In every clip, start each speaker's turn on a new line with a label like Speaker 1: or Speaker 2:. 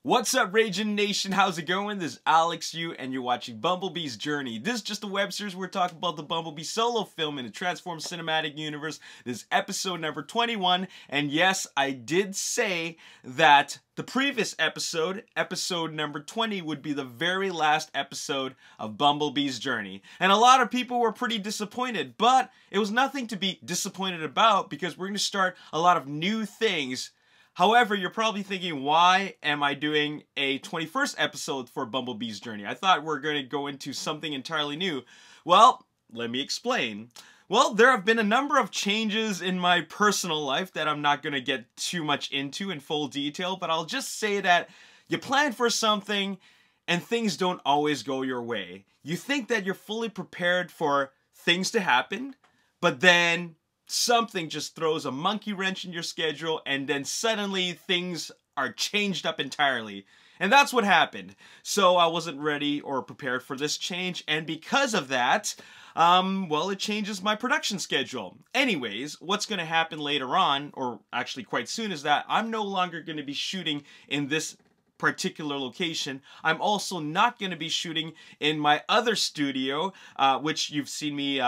Speaker 1: What's up, Ragin Nation? How's it going? This is Alex Yu, and you're watching Bumblebee's Journey. This is just a web series where we're talking about the Bumblebee solo film in the Transformed Cinematic Universe. This is episode number 21, and yes, I did say that the previous episode, episode number 20, would be the very last episode of Bumblebee's Journey. And a lot of people were pretty disappointed, but it was nothing to be disappointed about because we're going to start a lot of new things. However, you're probably thinking, why am I doing a 21st episode for Bumblebee's Journey? I thought we're going to go into something entirely new. Well, let me explain. Well, there have been a number of changes in my personal life that I'm not going to get too much into in full detail, but I'll just say that you plan for something and things don't always go your way. You think that you're fully prepared for things to happen, but then something just throws a monkey wrench in your schedule, and then suddenly things are changed up entirely. And that's what happened. So I wasn't ready or prepared for this change, and because of that, well, it changes my production schedule. Anyways, what's going to happen later on, or actually quite soon, is that I'm no longer going to be shooting in this particular location. I'm also not going to be shooting in my other studio, which you've seen me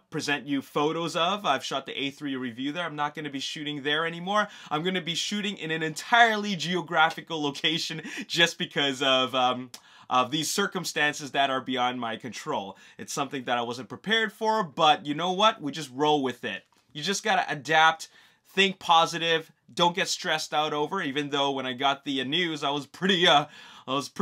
Speaker 1: present you photos of. I've shot the A3 review there. I'm not going to be shooting there anymore. I'm going to be shooting in an entirely geographical location just because of these circumstances that are beyond my control. It's something that I wasn't prepared for, but you know what? We just roll with it. You just got to adapt. Think positive. Don't get stressed out over. Even though when I got the news, I was pretty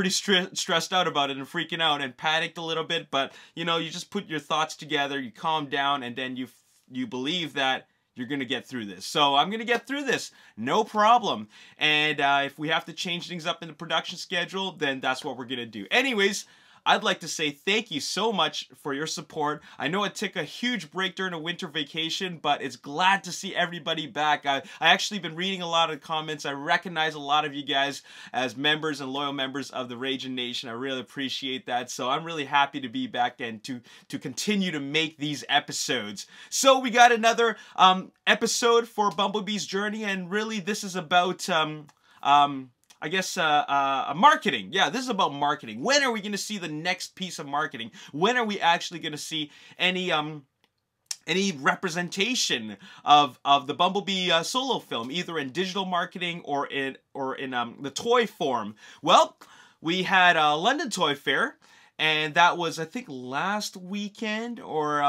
Speaker 1: stressed out about it and freaking out and panicked a little bit. But you know, you just put your thoughts together, you calm down, and then you believe that you're gonna get through this. So I'm gonna get through this, no problem. And if we have to change things up in the production schedule, then that's what we're gonna do. Anyways, I'd like to say thank you so much for your support. I know it took a huge break during a winter vacation, but it's glad to see everybody back. I actually been reading a lot of comments. I recognize a lot of you guys as members and loyal members of the Ragin Nation. I really appreciate that. So I'm really happy to be back and to continue to make these episodes. So we got another episode for Bumblebee's Journey, and really this is about I guess marketing. Yeah, this is about marketing. When are we going to see the next piece of marketing? When are we actually going to see any representation of the Bumblebee solo film, either in digital marketing or in the toy form? Well, we had London Toy Fair, and that was, I think, last weekend or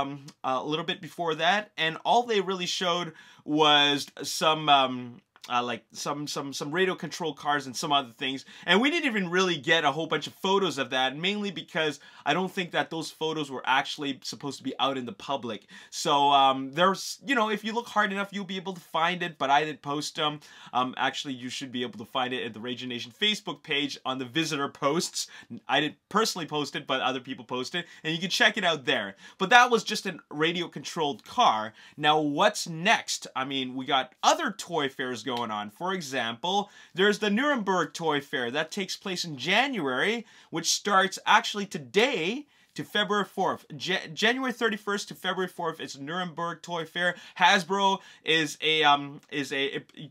Speaker 1: a little bit before that, and all they really showed was some like some radio controlled cars and some other things, and we didn't even really get a whole bunch of photos of that, mainly because I don't think that those photos were actually supposed to be out in the public. So there's, you know, if you look hard enough, you'll be able to find it, but I didn't post them. Actually, you should be able to find it at the Ragin Nation Facebook page on the visitor posts. I didn't personally post it, but other people posted it, and you can check it out there. But that was just a radio controlled car. Now what's next? I mean, we got other toy fairs going on. For example, there's the Nuremberg Toy Fair that takes place in January, which starts actually today to February 4th. January 31st to February 4th, it's Nuremberg Toy Fair. Hasbro is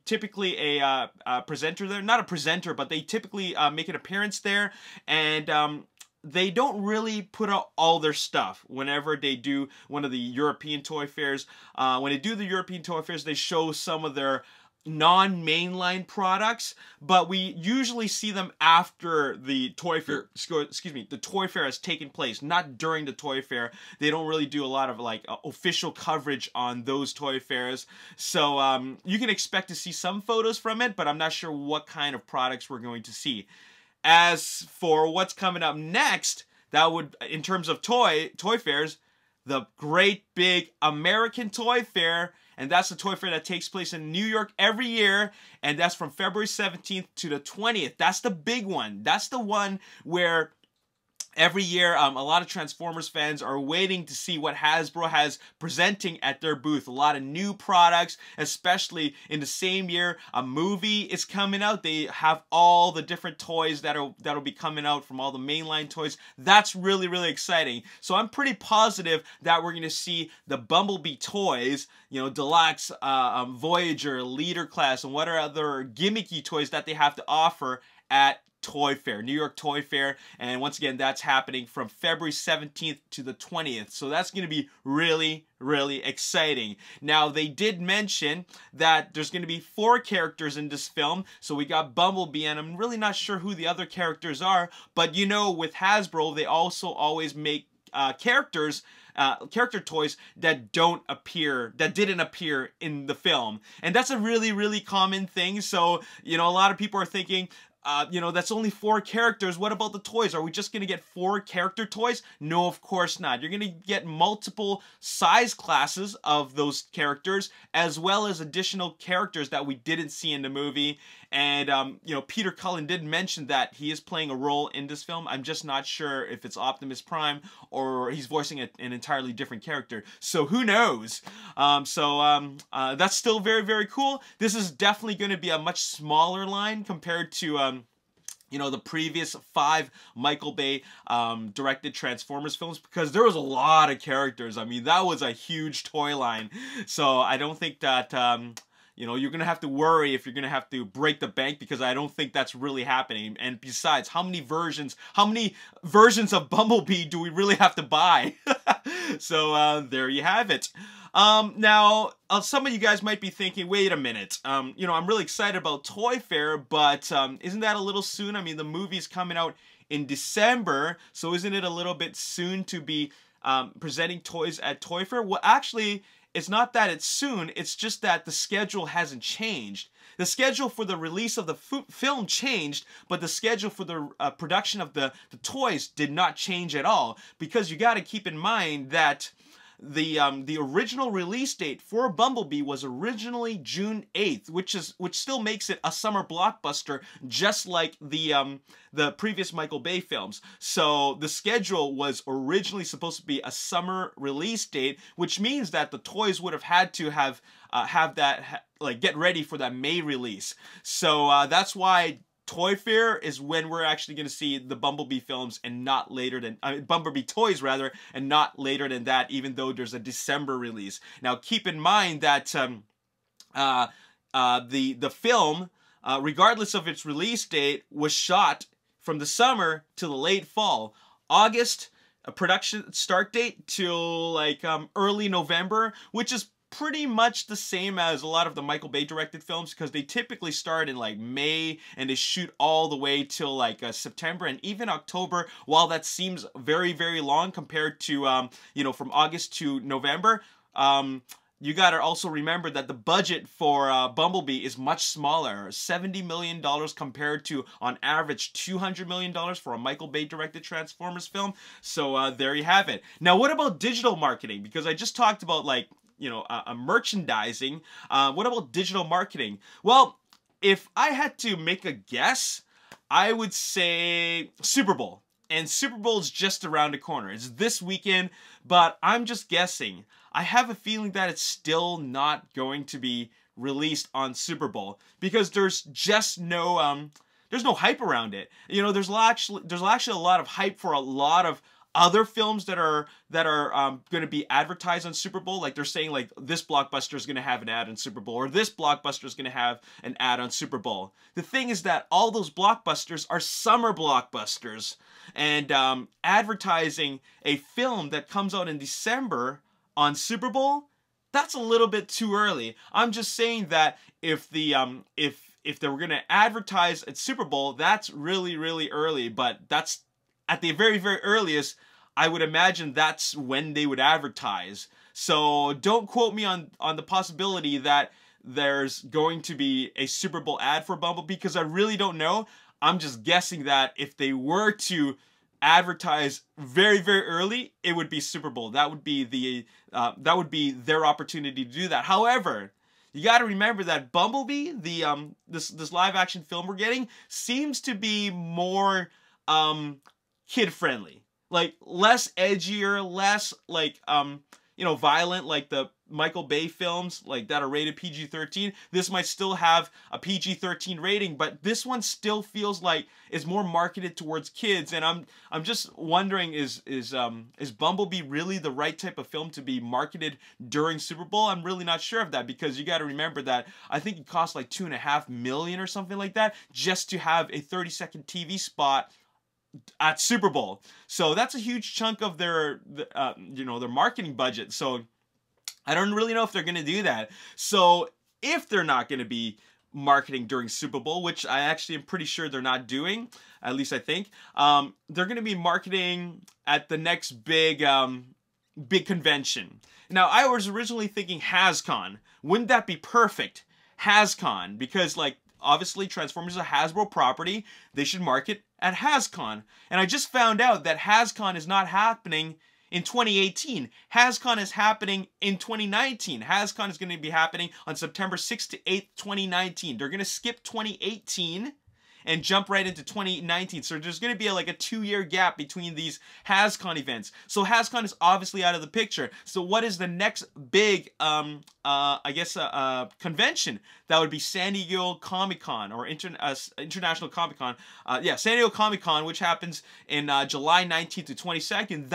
Speaker 1: typically a presenter there. Not a presenter, but they typically make an appearance there, and they don't really put out all their stuff whenever they do one of the European toy fairs. When they do the European toy fairs, they show some of their non-mainline products, but we usually see them after the toy fair, the toy fair has taken place, not during the toy fair. They don't really do a lot of like official coverage on those toy fairs. So you can expect to see some photos from it, but I'm not sure what kind of products we're going to see. As for what's coming up next, that would, in terms of toy fairs, the great big American Toy Fair. And that's the toy fair that takes place in New York every year, and that's from February 17th to the 20th. That's the big one. That's the one where every year, a lot of Transformers fans are waiting to see what Hasbro has presenting at their booth. A lot of new products, especially in the same year a movie is coming out. They have all the different toys that'll be coming out from all the mainline toys. That's really, really exciting. So I'm pretty positive that we're going to see the Bumblebee toys, you know, Deluxe, Voyager, Leader Class, and what are other gimmicky toys that they have to offer at Toy Fair, New York Toy Fair, and once again, that's happening from February 17th to the 20th, so that's going to be really, really exciting. Now, they did mention that there's going to be 4 characters in this film, so we got Bumblebee, and I'm really not sure who the other characters are, but you know, with Hasbro, they also always make character toys that didn't appear in the film, and that's a really, really common thing. So, you know, a lot of people are thinking, you know, that's only 4 characters. What about the toys? Are we just going to get 4 character toys? No, of course not. You're going to get multiple size classes of those characters, as well as additional characters that we didn't see in the movie. And, you know, Peter Cullen did mention that he is playing a role in this film. I'm just not sure if it's Optimus Prime or he's voicing an entirely different character. So who knows? That's still very, very cool. This is definitely going to be a much smaller line compared to, you know, the previous 5 Michael Bay directed Transformers films, because there was a lot of characters. I mean, that was a huge toy line. So I don't think that, you know, you're going to have to worry if you're going to have to break the bank, because I don't think that's really happening. And besides, how many versions of Bumblebee do we really have to buy? So there you have it. Now, some of you guys might be thinking, wait a minute, you know, I'm really excited about Toy Fair, but isn't that a little soon? I mean, the movie's coming out in December, so isn't it a little bit soon to be presenting toys at Toy Fair? Well, actually, it's not that it's soon, it's just that the schedule hasn't changed. The schedule for the release of the film changed, but the schedule for the production of the toys did not change at all, because you got to keep in mind that the original release date for Bumblebee was originally June 8th, which still makes it a summer blockbuster, just like the previous Michael Bay films. So the schedule was originally supposed to be a summer release date, which means that the toys would have had to have get ready for that May release. So that's why Toy Fair is when we're actually going to see the Bumblebee films, and not later than Bumblebee toys rather, and not later than that, even though there's a December release. Now keep in mind that the film, regardless of its release date, was shot from the summer to the late fall. August, a production start date, till like early November, which is pretty much the same as a lot of the Michael Bay directed films, because they typically start in like May and they shoot all the way till like September and even October. While that seems very, very long compared to you know, from August to November, you gotta also remember that the budget for Bumblebee is much smaller, $70 million compared to, on average, $200 million for a Michael Bay directed Transformers film. So there you have it. Now, what about digital marketing? Because I just talked about, like, you know, merchandising. What about digital marketing? Well, if I had to make a guess, I would say Super Bowl. And Super Bowl is just around the corner. It's this weekend, but I'm just guessing. I have a feeling that it's still not going to be released on Super Bowl, because there's just no hype around it. You know, there's actually a lot of hype for a lot of other films that are going to be advertised on Super Bowl. Like, they're saying, like, this blockbuster is going to have an ad on Super Bowl, or this blockbuster is going to have an ad on Super Bowl. The thing is that all those blockbusters are summer blockbusters, and advertising a film that comes out in December on Super Bowl, that's a little bit too early. I'm just saying that if they were going to advertise at Super Bowl, that's really, really early, but that's at the very, very earliest. I would imagine that's when they would advertise. So don't quote me on the possibility that there's going to be a Super Bowl ad for Bumblebee, because I really don't know. I'm just guessing that if they were to advertise very, very early, it would be Super Bowl. That would be their opportunity to do that. However, you got to remember that Bumblebee, this live action film we're getting, seems to be more kid friendly, like less edgier, less like you know, violent like the Michael Bay films like that are rated PG-13, this might still have a PG-13 rating, but this one still feels like it's more marketed towards kids. And I'm just wondering, is Bumblebee really the right type of film to be marketed during Super Bowl? I'm really not sure of that, because you got to remember that I think it cost like $2.5 million or something like that just to have a 30-second TV spot at Super Bowl. So that's a huge chunk of their their marketing budget. So I don't really know if they're going to do that. So if they're not going to be marketing during Super Bowl, which I actually am pretty sure they're not doing, at least I think, they're going to be marketing at the next big convention. Now, I was originally thinking HasCon. Wouldn't that be perfect? HasCon, because like obviously Transformers is a Hasbro property. They should market at HasCon. And I just found out that HasCon is not happening in 2018. HasCon is happening in 2019. HasCon is going to be happening on September 6th to 8th, 2019. They're going to skip 2018 and jump right into 2019. So there's going to be like a 2-year gap between these HasCon events. So HasCon is obviously out of the picture. So what is the next big, I guess, convention? That would be San Diego Comic-Con, or International Comic-Con. Yeah, San Diego Comic-Con, which happens in July 19th to 22nd.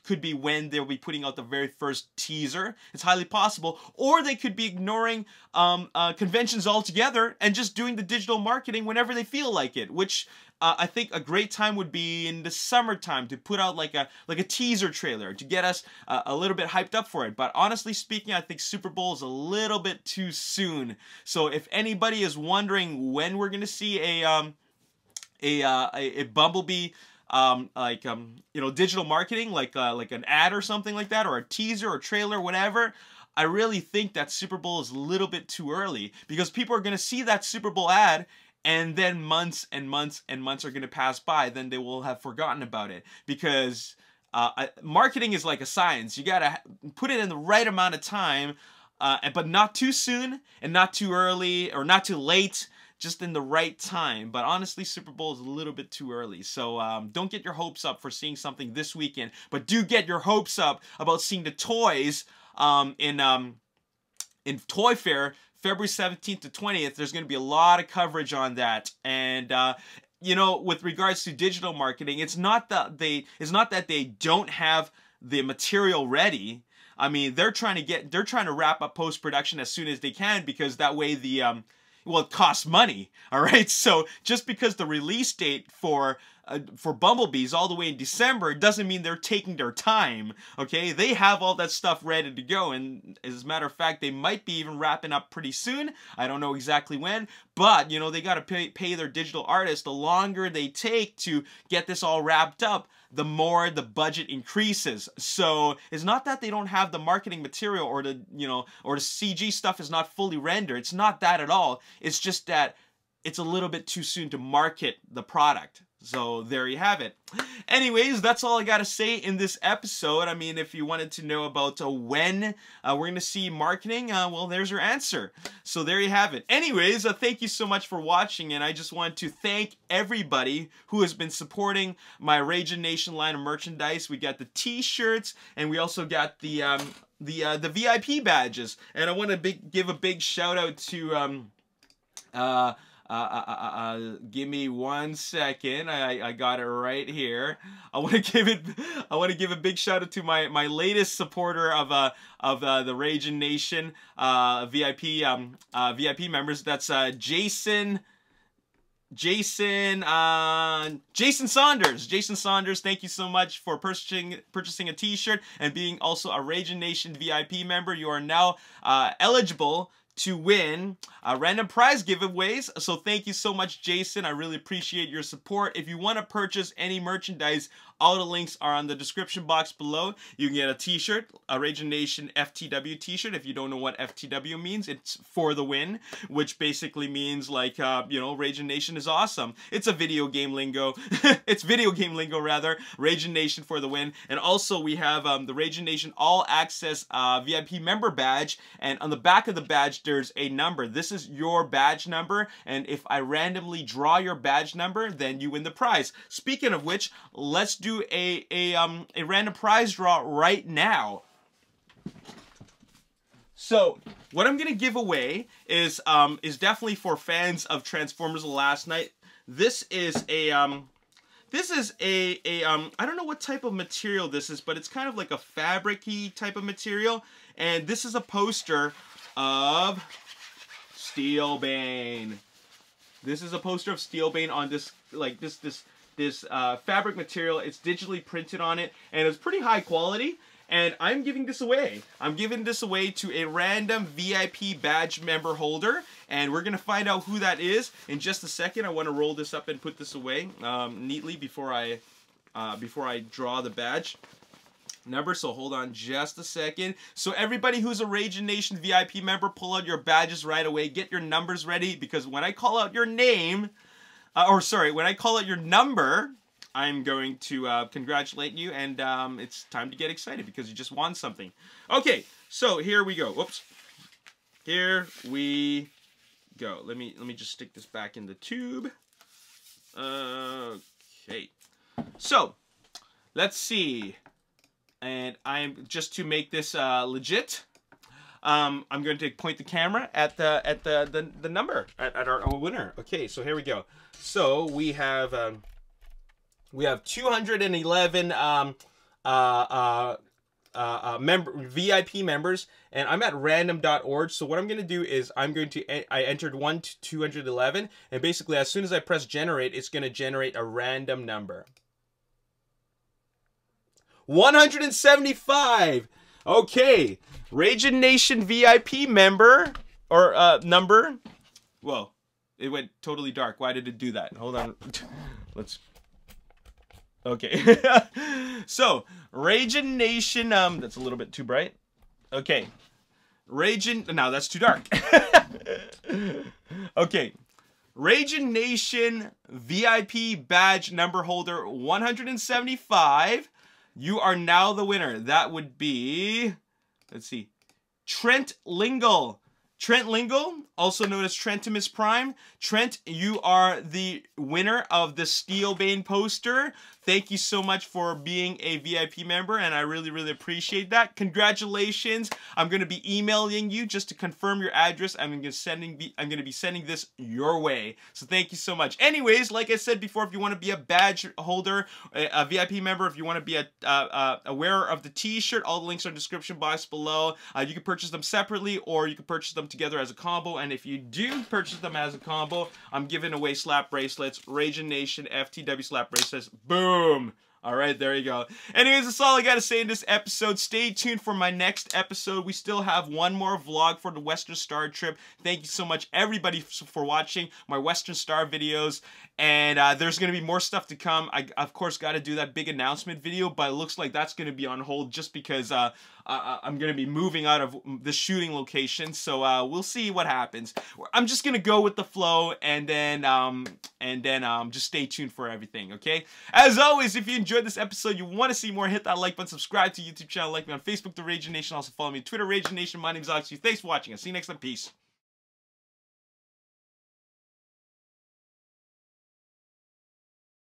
Speaker 1: Could be when they'll be putting out the very first teaser. It's highly possible. Or they could be ignoring conventions altogether and just doing the digital marketing whenever they feel like it, which I think a great time would be in the summertime to put out like a teaser trailer to get us a little bit hyped up for it. But honestly speaking, I think Super Bowl is a little bit too soon. So if anybody is wondering when we're going to see a Bumblebee digital marketing, like an ad or something like that, or a teaser or trailer, whatever, I really think that Super Bowl is a little bit too early, because people are going to see that Super Bowl ad and then months and months and months are going to pass by. Then they will have forgotten about it, because marketing is like a science. You got to put it in the right amount of time, but not too soon and not too early or not too late. Just in the right time. But honestly, Super Bowl is a little bit too early. So don't get your hopes up for seeing something this weekend. But do get your hopes up about seeing the toys in Toy Fair, February 17th to 20th. There's going to be a lot of coverage on that. And with regards to digital marketing, it's not that they don't have the material ready. I mean, they're trying to wrap up post-production as soon as they can, because that way well, it costs money, all right? So just because the release date for Bumblebee's all the way in December doesn't mean they're taking their time, okay? They have all that stuff ready to go, and as a matter of fact, they might be even wrapping up pretty soon. I don't know exactly when, but, they got to pay their digital artists. The longer they take to get this all wrapped up, the more the budget increases. So it's not that they don't have the marketing material, or the CG stuff is not fully rendered. It's not that at all. It's just that it's a little bit too soon to market the product. So there you have it. Anyways, that's all I gotta say in this episode. I mean, if you wanted to know about when we're gonna see marketing, well, there's your answer. So there you have it. Anyways, thank you so much for watching, and I just want to thank everybody who has been supporting my Ragin Nation line of merchandise. We got the t-shirts, and we also got the VIP badges. And I want to give a big shout out to give me 1 second. I got it right here. I want to give a big shout out to my latest supporter of the Ragin Nation VIP members. That's Jason Saunders. Jason Saunders, thank you so much for purchasing a t-shirt and being also a Ragin Nation VIP member. You are now eligible to win random prize giveaways. So thank you so much, Jason. I really appreciate your support. If you want to purchase any merchandise, all the links are on the description box below. You can get a t-shirt, a Ragin Nation FTW t-shirt. If you don't know what FTW means, it's for the win, which basically means like, Ragin Nation is awesome. It's a video game lingo. It's video game lingo rather. Ragin Nation for the win. And also we have the Ragin Nation All Access VIP member badge. And on the back of the badge, there's a number. This is your badge number. And if I randomly draw your badge number, then you win the prize. Speaking of which, let's do a random prize draw right now. So what I'm gonna give away is definitely for fans of Transformers Last Night. This is a I don't know what type of material this is, but it's kind of like a fabric-y type of material. And this is a poster of Steelbane. This is a poster of Steelbane on this, like, this fabric material. It's digitally printed on it, and it's pretty high quality. And I'm giving this away. I'm giving this away to a random VIP badge member holder, and we're gonna find out who that is in just a second. I want to roll this up and put this away neatly before I draw the badge number. So hold on just a second. So everybody who's a Ragin Nation VIP member, pull out your badges right away. Get your numbers ready, because when I call out your name, when I call out your number, I'm going to congratulate you, and it's time to get excited because you just won something. Okay, so here we go. Whoops. Here we go. Let me just stick this back in the tube. Okay. So, let's see. And I'm just to make this legit. I'm going to point the camera at the number at our winner. Okay, so here we go. So we have 211 VIP members, and I'm at random.org. So what I'm going to do is I entered 1 to 211, and basically as soon as I press generate, it's going to generate a random number. 175. Okay, Ragin Nation VIP member or number. Whoa, it went totally dark. Why did it do that? Hold on. Let's. Okay. So Ragin Nation. That's a little bit too bright. Okay. Ragin. No, that's too dark. Okay. Ragin Nation VIP badge number holder 175. You are now the winner. That would be, let's see, Trent Lingle. Trent Lingle, also known as Trentimus Prime. Trent, you are the winner of the Steelbane poster. Thank you so much for being a VIP member, and I really, really appreciate that. Congratulations. I'm going to be emailing you just to confirm your address. I'm going to be sending this your way. So thank you so much. Anyways, like I said before, if you want to be a badge holder, a VIP member, if you want to be a wearer of the t-shirt, all the links are in the description box below. You can purchase them separately, or you can purchase them together as a combo. And if you do purchase them as a combo, I'm giving away slap bracelets. Ragin Nation FTW slap bracelets. Boom. All right, there you go. Anyways, that's all I got to say in this episode. Stay tuned for my next episode. We still have one more vlog for the Western Star trip. Thank you so much, everybody, for watching my Western Star videos. And there's going to be more stuff to come. I, of course, got to do that big announcement video, but it looks like that's going to be on hold just because I'm going to be moving out of the shooting location. So we'll see what happens. I'm just going to go with the flow, and then just stay tuned for everything, okay? As always, if you enjoyed this episode, you want to see more, hit that like button, subscribe to the YouTube channel, like me on Facebook, The Ragin Nation. Also follow me on Twitter, Ragin Nation. My name's Alex. Thanks for watching. I'll see you next time. Peace.